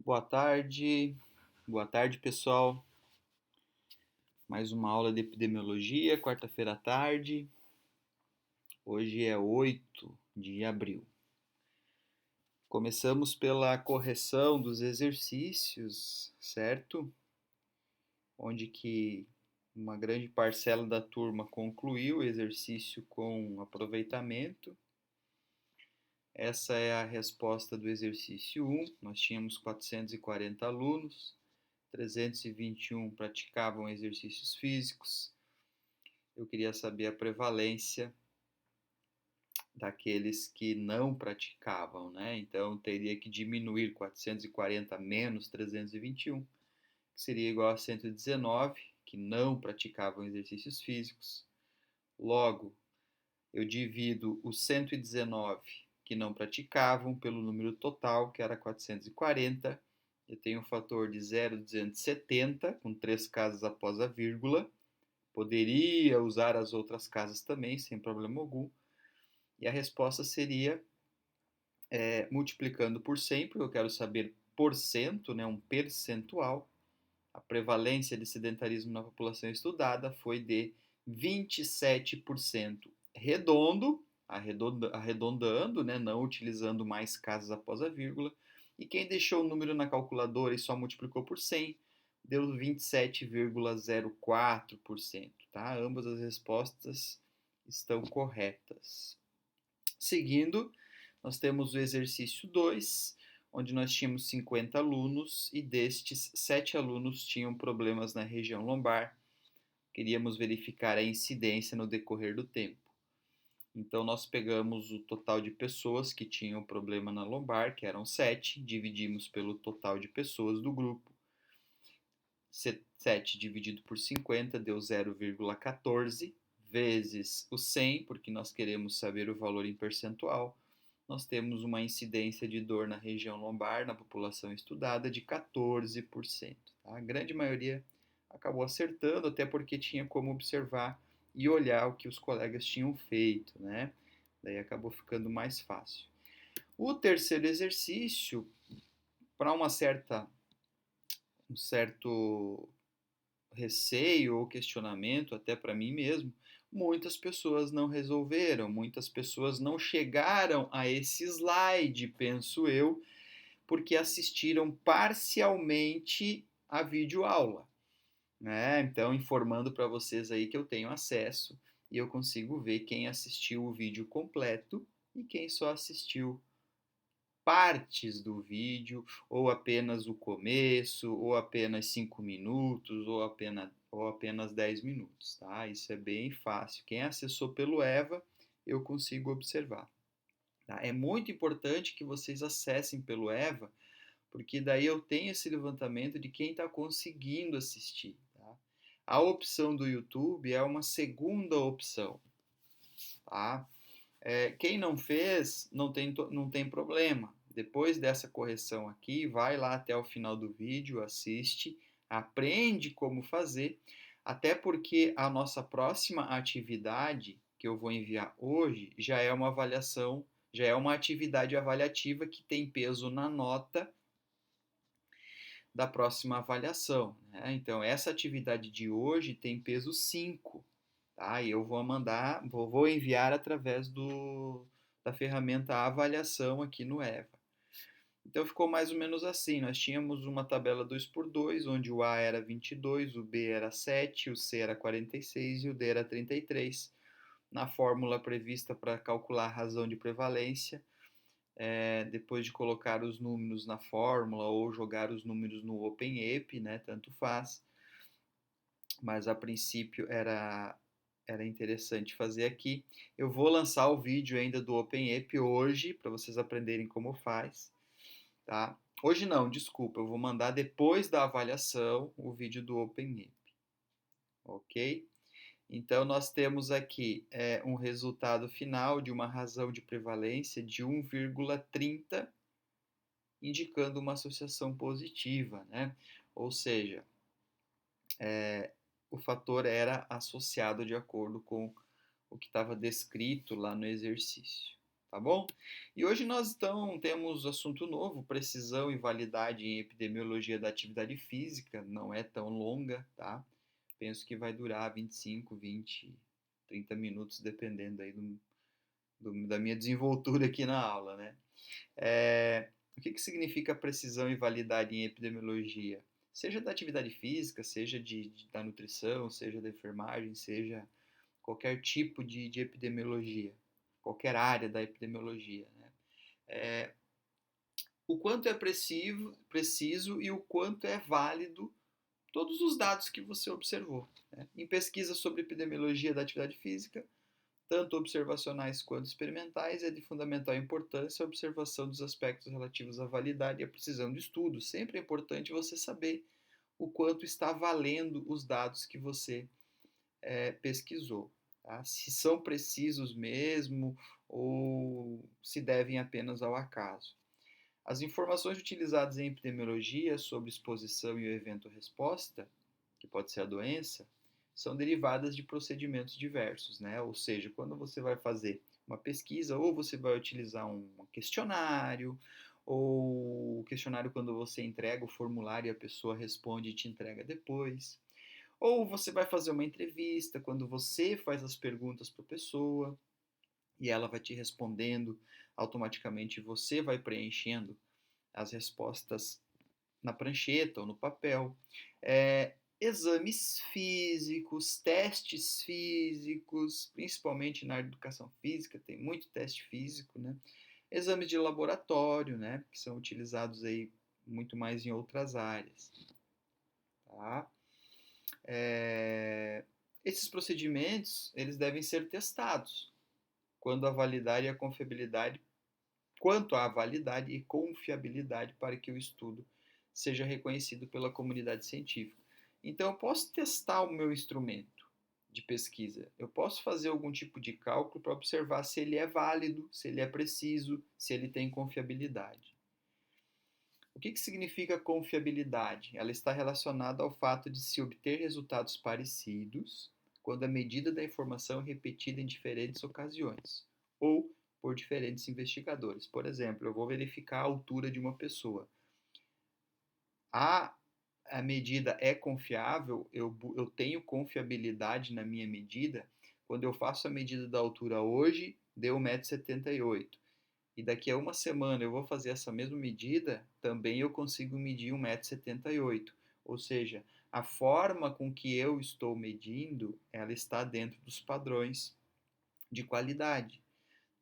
Boa tarde pessoal. Mais uma aula de epidemiologia, quarta-feira à tarde. Hoje é 8 de abril. Começamos pela correção dos exercícios, certo? Onde que uma grande parcela da turma concluiu o exercício com aproveitamento. Essa é a resposta do exercício 1. Nós tínhamos 440 alunos. 321 praticavam exercícios físicos. Eu queria saber a prevalência daqueles que não praticavam, né? Então, teria que diminuir 440 menos 321, que seria igual a 119, que não praticavam exercícios físicos. Logo, eu divido os 119 que não praticavam pelo número total, que era 440. Eu tenho um fator de 0,270, com 3 casas após a vírgula. Poderia usar as outras casas também, sem problema algum. E a resposta seria multiplicando por 100, porque eu quero saber porcento, né, um percentual. A prevalência de sedentarismo na população estudada foi de 27%. Redondo, arredondando, né, não utilizando mais casas após a vírgula. E quem deixou o número na calculadora e só multiplicou por 100, deu 27,04%. Tá? Ambas as respostas estão corretas. Seguindo, nós temos o exercício 2, onde nós tínhamos 50 alunos e destes, 7 alunos tinham problemas na região lombar. Queríamos verificar a incidência no decorrer do tempo. Então, nós pegamos o total de pessoas que tinham problema na lombar, que eram 7, dividimos pelo total de pessoas do grupo. 7 dividido por 50 deu 0,14, vezes o 100, porque nós queremos saber o valor em percentual. Nós temos uma incidência de dor na região lombar, na população estudada, de 14%. Tá? A grande maioria acabou acertando, até porque tinha como observar e olhar o que os colegas tinham feito, né? Daí acabou ficando mais fácil. O terceiro exercício, para um certo receio ou questionamento, até para mim mesmo, muitas pessoas não resolveram, muitas pessoas não chegaram a esse slide, penso eu, porque assistiram parcialmente a videoaula. Né? Então, informando para vocês aí que eu tenho acesso e eu consigo ver quem assistiu o vídeo completo e quem só assistiu partes do vídeo, ou apenas o começo, ou apenas 5 minutos, ou apenas 10 minutos. Tá? Isso é bem fácil. Quem acessou pelo EVA, eu consigo observar. Tá? É muito importante que vocês acessem pelo EVA, porque daí eu tenho esse levantamento de quem está conseguindo assistir. Tá? A opção do YouTube é uma segunda opção. Tá? Quem não fez, não tem problema. Depois dessa correção aqui, vai lá até o final do vídeo, assiste, aprende como fazer, até porque a nossa próxima atividade que eu vou enviar hoje já é uma avaliação, já é uma atividade avaliativa que tem peso na nota da próxima avaliação. Né? Então, essa atividade de hoje tem peso 5. Tá? E eu vou enviar através da ferramenta avaliação aqui no EVA. Então ficou mais ou menos assim, nós tínhamos uma tabela 2x2, onde o A era 22, o B era 7, o C era 46 e o D era 33. Na fórmula prevista para calcular a razão de prevalência, depois de colocar os números na fórmula ou jogar os números no OpenEP, né, tanto faz, mas a princípio era interessante fazer aqui. Eu vou lançar o vídeo ainda do OpenEP hoje, para vocês aprenderem como faz. Tá? Hoje não, desculpa, eu vou mandar depois da avaliação o vídeo do OpenEP. Ok? Então, nós temos aqui um resultado final de uma razão de prevalência de 1,30, indicando uma associação positiva, né? Ou seja, o fator era associado de acordo com o que estava descrito lá no exercício. tá bom? E hoje nós então temos assunto novo, precisão e validade em epidemiologia da atividade física, não é tão longa, tá? Penso que vai durar 25, 20, 30 minutos, dependendo aí da minha desenvoltura aqui na aula, né? O que significa precisão e validade em epidemiologia? Seja da atividade física, seja da nutrição, seja da enfermagem, seja qualquer tipo de epidemiologia, qualquer área da epidemiologia, né? É, o quanto é preciso e o quanto é válido todos os dados que você observou, né? Em pesquisa sobre epidemiologia da atividade física, tanto observacionais quanto experimentais, é de fundamental importância a observação dos aspectos relativos à validade e à precisão do estudo. Sempre é importante você saber o quanto está valendo os dados que você pesquisou. Tá? Se são precisos mesmo ou se devem apenas ao acaso. As informações utilizadas em epidemiologia sobre exposição e o evento-resposta, que pode ser a doença, são derivadas de procedimentos diversos, né? Ou seja, quando você vai fazer uma pesquisa, ou você vai utilizar um questionário, ou o questionário quando você entrega o formulário e a pessoa responde e te entrega depois. Ou você vai fazer uma entrevista, quando você faz as perguntas para a pessoa e ela vai te respondendo automaticamente, você vai preenchendo as respostas na prancheta ou no papel. Exames físicos, testes físicos, principalmente na área de educação física, tem muito teste físico, né? Exames de laboratório, né? Que são utilizados aí muito mais em outras áreas, tá? Esses procedimentos, eles devem ser testados quando a validade e a confiabilidade, quanto à validade e confiabilidade para que o estudo seja reconhecido pela comunidade científica. Então, eu posso testar o meu instrumento de pesquisa, eu posso fazer algum tipo de cálculo para observar se ele é válido, se ele é preciso, se ele tem confiabilidade. O que significa confiabilidade? Ela está relacionada ao fato de se obter resultados parecidos quando a medida da informação é repetida em diferentes ocasiões ou por diferentes investigadores. Por exemplo, eu vou verificar a altura de uma pessoa. A medida é confiável, eu tenho confiabilidade na minha medida. Quando eu faço a medida da altura hoje, deu 1,78 m. E daqui a uma semana eu vou fazer essa mesma medida, também eu consigo medir 1,78 m. Ou seja, a forma com que eu estou medindo, ela está dentro dos padrões de qualidade,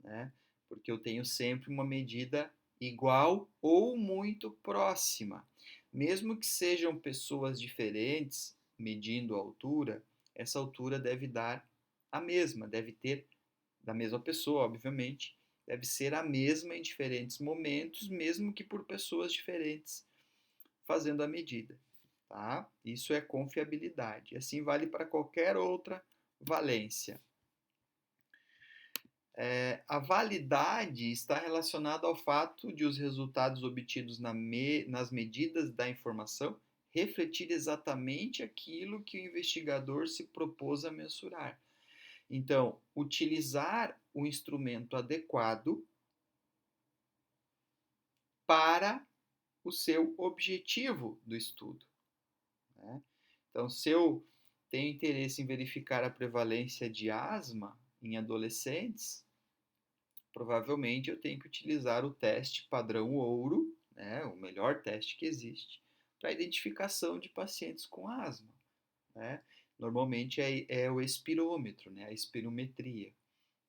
né? Porque eu tenho sempre uma medida igual ou muito próxima. Mesmo que sejam pessoas diferentes medindo a altura, essa altura deve dar a mesma, deve ter da mesma pessoa, obviamente, deve ser a mesma em diferentes momentos, mesmo que por pessoas diferentes fazendo a medida, tá? Isso é confiabilidade. Assim vale para qualquer outra valência. A validade está relacionada ao fato de os resultados obtidos nas medidas da informação refletir exatamente aquilo que o investigador se propôs a mensurar. Então, utilizar o instrumento adequado para o seu objetivo do estudo, né? Então, se eu tenho interesse em verificar a prevalência de asma em adolescentes, provavelmente eu tenho que utilizar o teste padrão ouro, né, o melhor teste que existe, para a identificação de pacientes com asma, né? Normalmente é o espirômetro, né, a espirometria,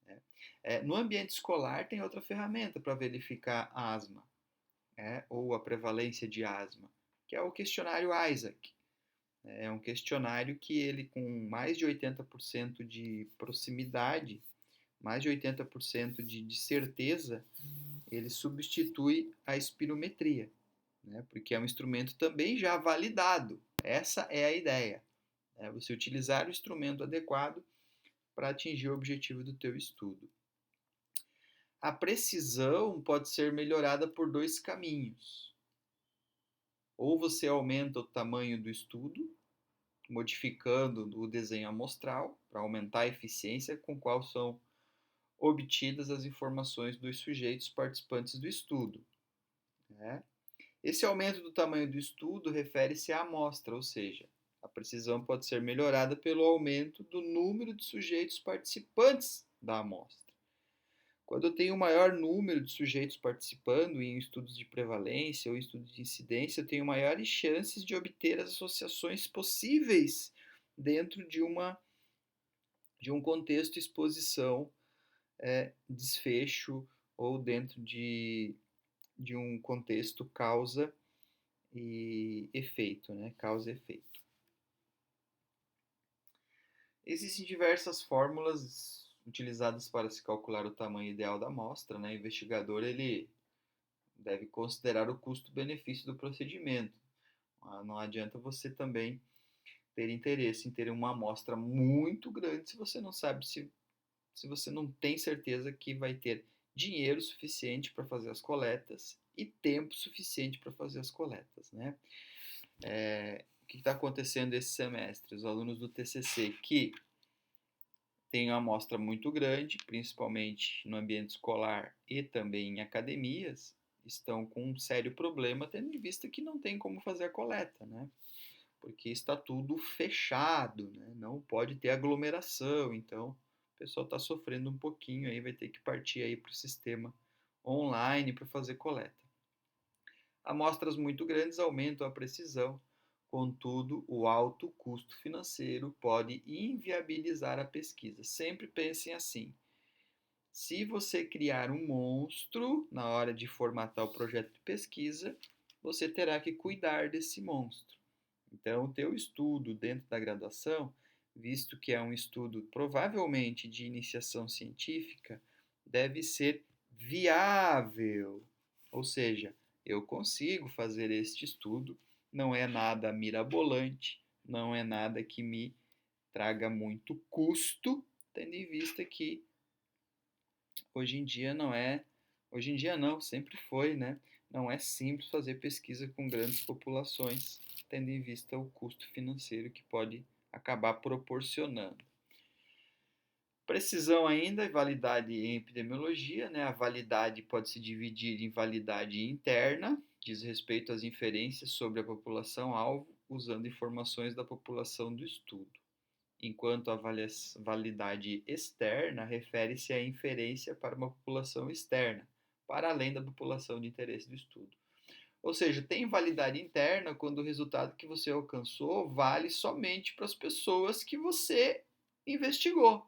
né? No ambiente escolar tem outra ferramenta para verificar asma, né, ou a prevalência de asma, que é o questionário Isaac. É um questionário que ele, com mais de 80% de proximidade, mais de 80% de certeza, ele substitui a espirometria, né? Porque é um instrumento também já validado. Essa é a ideia, né? Você utilizar o instrumento adequado para atingir o objetivo do teu estudo. A precisão pode ser melhorada por dois caminhos. Ou você aumenta o tamanho do estudo, modificando o desenho amostral para aumentar a eficiência com qual são obtidas as informações dos sujeitos participantes do estudo, né? Esse aumento do tamanho do estudo refere-se à amostra, ou seja, a precisão pode ser melhorada pelo aumento do número de sujeitos participantes da amostra. Quando eu tenho um maior número de sujeitos participando em estudos de prevalência ou estudos de incidência, eu tenho maiores chances de obter as associações possíveis dentro de um contexto exposição, desfecho ou dentro de um contexto causa e efeito, né? Causa e efeito. Existem diversas fórmulas utilizadas para se calcular o tamanho ideal da amostra, né? O investigador ele deve considerar o custo-benefício do procedimento. Não adianta você também ter interesse em ter uma amostra muito grande se você não sabe se você não tem certeza que vai ter dinheiro suficiente para fazer as coletas e tempo suficiente para fazer as coletas, né? O que está acontecendo esse semestre? Os alunos do TCC que têm uma amostra muito grande, principalmente no ambiente escolar e também em academias, estão com um sério problema, tendo em vista que não tem como fazer a coleta, né? Porque está tudo fechado, né? Não pode ter aglomeração, então o pessoal está sofrendo um pouquinho aí, vai ter que partir aí para o sistema online para fazer coleta. Amostras muito grandes aumentam a precisão, contudo, o alto custo financeiro pode inviabilizar a pesquisa. Sempre pensem assim: se você criar um monstro na hora de formatar o projeto de pesquisa, você terá que cuidar desse monstro. Então, o teu estudo dentro da graduação, visto que é um estudo provavelmente de iniciação científica, deve ser viável. Ou seja, eu consigo fazer este estudo, não é nada mirabolante, não é nada que me traga muito custo, tendo em vista que hoje em dia não é, hoje em dia não, sempre foi, né? Não é simples fazer pesquisa com grandes populações, tendo em vista o custo financeiro que pode acabar proporcionando. Precisão ainda e validade em epidemiologia, né? A validade pode se dividir em validade interna, diz respeito às inferências sobre a população-alvo, usando informações da população do estudo, enquanto a validade externa refere-se à inferência para uma população externa, para além da população de interesse do estudo. Ou seja, tem validade interna quando o resultado que você alcançou vale somente para as pessoas que você investigou,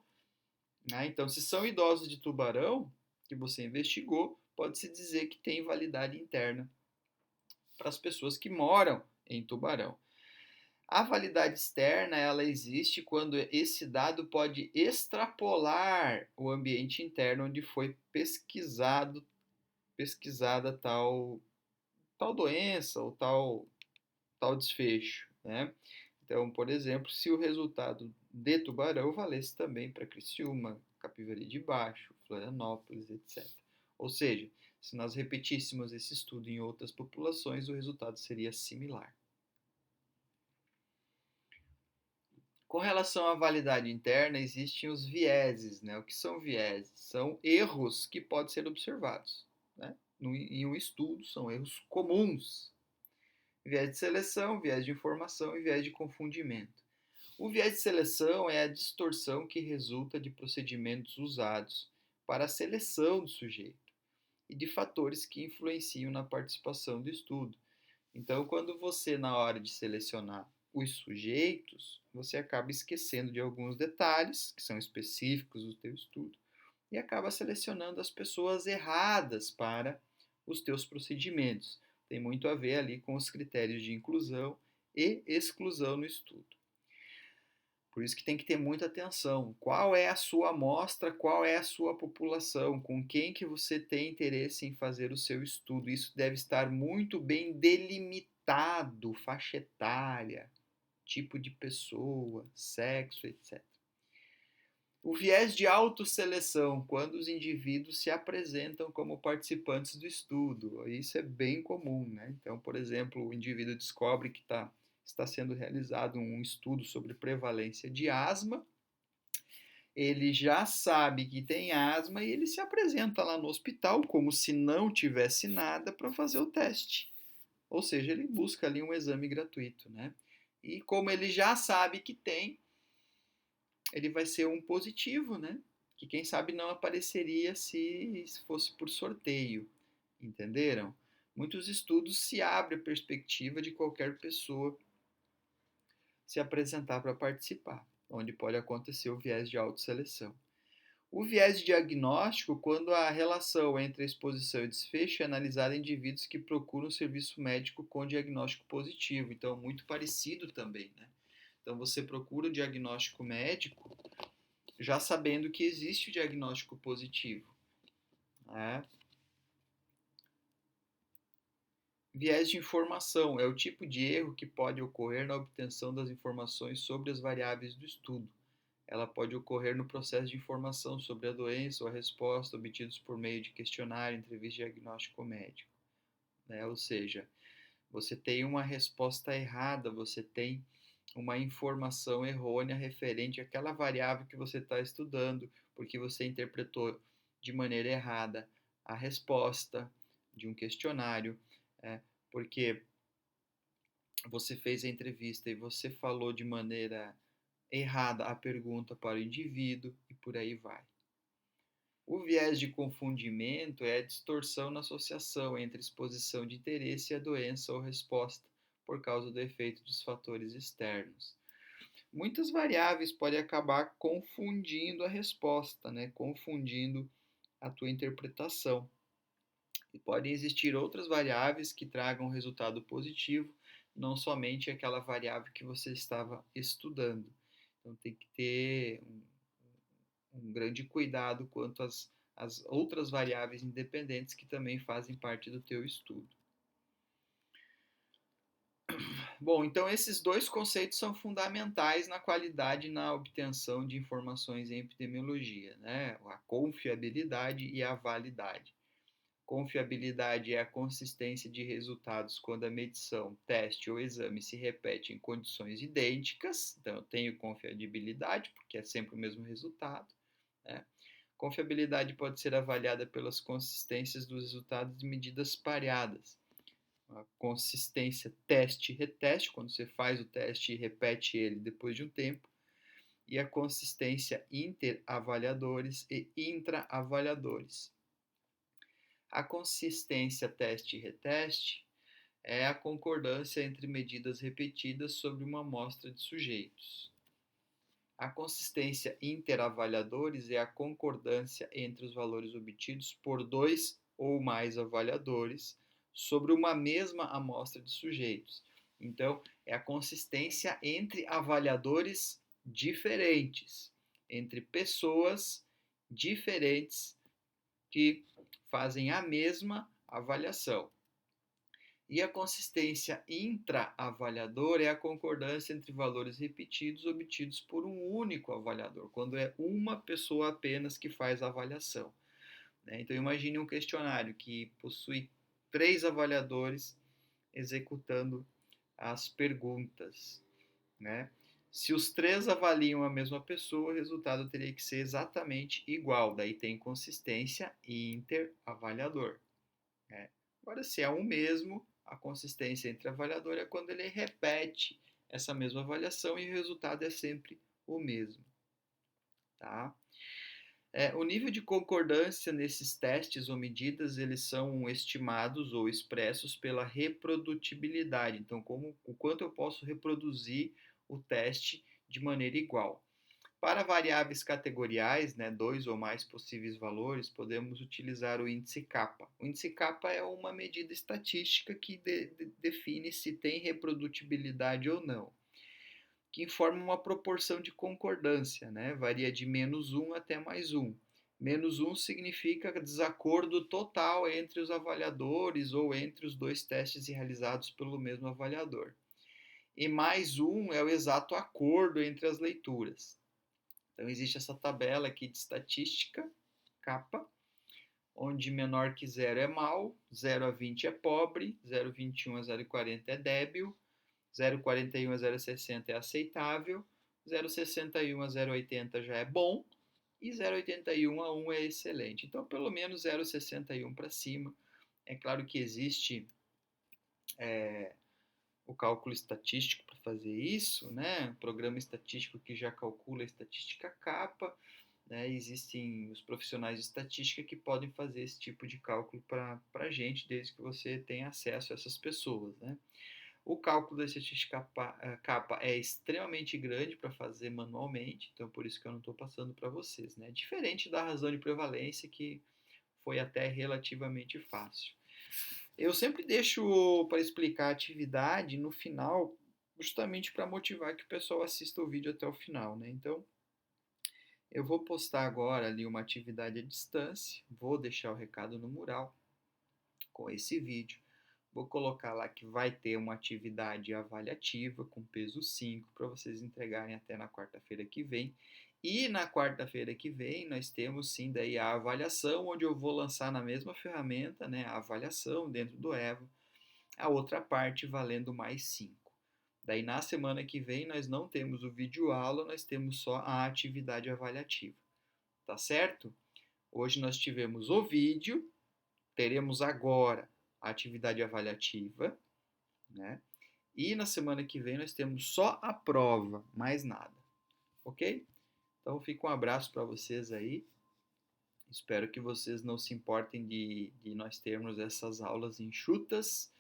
né? Então, se são idosos de Tubarão que você investigou, pode-se dizer que tem validade interna para as pessoas que moram em Tubarão. A validade externa, ela existe quando esse dado pode extrapolar o ambiente interno onde foi pesquisada tal doença ou tal desfecho, né? Então, por exemplo, se o resultado de Tubarão valesse também para Criciúma, Capivari de Baixo, Florianópolis, etc. Ou seja, se nós repetíssemos esse estudo em outras populações, o resultado seria similar. Com relação à validade interna, existem os vieses, né? O que são vieses? São erros que podem ser observados, né? Em um estudo, são erros comuns. Viés de seleção, viés de informação e viés de confundimento. O viés de seleção é a distorção que resulta de procedimentos usados para a seleção do sujeito e de fatores que influenciam na participação do estudo. Então, quando você, na hora de selecionar os sujeitos, você acaba esquecendo de alguns detalhes que são específicos do teu estudo e acaba selecionando as pessoas erradas para os teus procedimentos. Tem muito a ver ali com os critérios de inclusão e exclusão no estudo. Por isso que tem que ter muita atenção. Qual é a sua amostra, qual é a sua população, com quem que você tem interesse em fazer o seu estudo. Isso deve estar muito bem delimitado, faixa etária, tipo de pessoa, sexo, etc. O viés de autosseleção, quando os indivíduos se apresentam como participantes do estudo. Isso é bem comum, né? Então, por exemplo, o indivíduo descobre que está sendo realizado um estudo sobre prevalência de asma. ele já sabe que tem asma e ele se apresenta lá no hospital como se não tivesse nada para fazer o teste. Ou seja, ele busca ali um exame gratuito, né? E como ele já sabe que tem, ele vai ser um positivo, né? Que quem sabe não apareceria se fosse por sorteio, entenderam? Muitos estudos se abre a perspectiva de qualquer pessoa se apresentar para participar, onde pode acontecer o viés de autoseleção. O viés de diagnóstico, quando a relação entre a exposição e desfecho é analisada em indivíduos que procuram serviço médico com diagnóstico positivo. Então, muito parecido também, né? Então, você procura o diagnóstico médico já sabendo que existe o diagnóstico positivo, né? Viés de informação é o tipo de erro que pode ocorrer na obtenção das informações sobre as variáveis do estudo. Ela pode ocorrer no processo de informação sobre a doença ou a resposta obtidos por meio de questionário, entrevista diagnóstico médico, né? Ou seja, você tem uma resposta errada, você tem uma informação errônea referente àquela variável que você está estudando, porque você interpretou de maneira errada a resposta de um questionário, porque você fez a entrevista e você falou de maneira errada a pergunta para o indivíduo e por aí vai. O viés de confundimento é a distorção na associação entre exposição de interesse e a doença ou resposta por causa do efeito dos fatores externos. Muitas variáveis podem acabar confundindo a resposta, né? Confundindo a tua interpretação. E podem existir outras variáveis que tragam um resultado positivo, não somente aquela variável que você estava estudando. Então tem que ter um grande cuidado quanto às outras variáveis independentes que também fazem parte do teu estudo. Bom, então esses dois conceitos são fundamentais na qualidade e na obtenção de informações em epidemiologia, né? A confiabilidade e a validade. Confiabilidade é a consistência de resultados quando a medição, teste ou exame se repete em condições idênticas. Então, eu tenho confiabilidade, porque é sempre o mesmo resultado, né? Confiabilidade pode ser avaliada pelas consistências dos resultados de medidas pareadas. A consistência teste-reteste, quando você faz o teste e repete ele depois de um tempo. E a consistência interavaliadores e intraavaliadores. A consistência teste-reteste é a concordância entre medidas repetidas sobre uma amostra de sujeitos. A consistência interavaliadores é a concordância entre os valores obtidos por dois ou mais avaliadores sobre uma mesma amostra de sujeitos. Então, é a consistência entre avaliadores diferentes, entre pessoas diferentes que fazem a mesma avaliação. E a consistência intra-avaliador é a concordância entre valores repetidos obtidos por um único avaliador, quando é uma pessoa apenas que faz a avaliação. Então, imagine um questionário que possui 3 avaliadores executando as perguntas, né? Se os 3 avaliam a mesma pessoa, o resultado teria que ser exatamente igual. Daí tem consistência interavaliador, né? Agora, se é um mesmo, a consistência entre avaliador é quando ele repete essa mesma avaliação e o resultado é sempre o mesmo, tá? O nível de concordância nesses testes ou medidas, eles são estimados ou expressos pela reprodutibilidade. Então, o quanto eu posso reproduzir o teste de maneira igual. Para variáveis categoriais, né, 2 ou mais possíveis valores, podemos utilizar o índice kappa. O índice kappa é uma medida estatística que define se tem reprodutibilidade ou não, que informa uma proporção de concordância, né? Varia de -1 até +1. -1 significa desacordo total entre os avaliadores ou entre os dois testes realizados pelo mesmo avaliador. E +1 é o exato acordo entre as leituras. Então, existe essa tabela aqui de estatística, kappa, onde menor que 0 é mau, 0 a 20 é pobre, 0,21 a 0,40 é débil, 0,41 a 0,60 é aceitável, 0,61 a 0,80 já é bom e 0,81 a 1 é excelente. Então, pelo menos 0,61 para cima. É claro que existe o cálculo estatístico para fazer isso, né? O programa estatístico que já calcula a estatística capa, né? Existem os profissionais de estatística que podem fazer esse tipo de cálculo para a gente, desde que você tenha acesso a essas pessoas, né? O cálculo da estatística capa é extremamente grande para fazer manualmente, então por isso que eu não estou passando para vocês, né? Diferente da razão de prevalência, que foi até relativamente fácil. Eu sempre deixo para explicar a atividade no final, justamente para motivar que o pessoal assista o vídeo até o final, né? Então, eu vou postar agora ali uma atividade à distância, vou deixar o recado no mural com esse vídeo. Vou colocar lá que vai ter uma atividade avaliativa com peso 5 para vocês entregarem até na quarta-feira que vem. E na quarta-feira que vem nós temos sim daí a avaliação, onde eu vou lançar na mesma ferramenta, né, a avaliação dentro do EVA, a outra parte valendo mais 5. Daí na semana que vem nós não temos o vídeo aula, nós temos só a atividade avaliativa. Tá certo? Hoje nós tivemos o vídeo, teremos agora a atividade avaliativa, né? E na semana que vem nós temos só a prova, mais nada, ok? Então fica um abraço para vocês aí. Espero que vocês não se importem de nós termos essas aulas enxutas,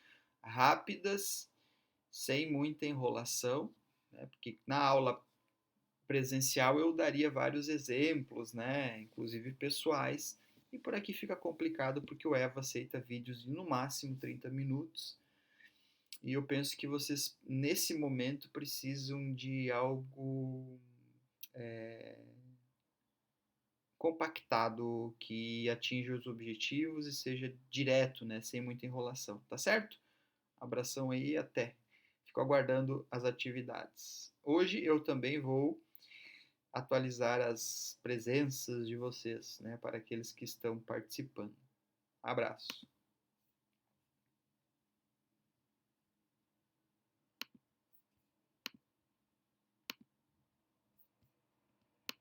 rápidas, sem muita enrolação, né? Porque na aula presencial eu daria vários exemplos, né? Inclusive pessoais. E por aqui fica complicado porque o EVA aceita vídeos de no máximo 30 minutos. E eu penso que vocês, nesse momento, precisam de algo compactado, que atinja os objetivos e seja direto, né? Sem muita enrolação, tá certo? Abração aí e até. Fico aguardando as atividades. Hoje eu também vou atualizar as presenças de vocês, né? Para aqueles que estão participando. Abraço.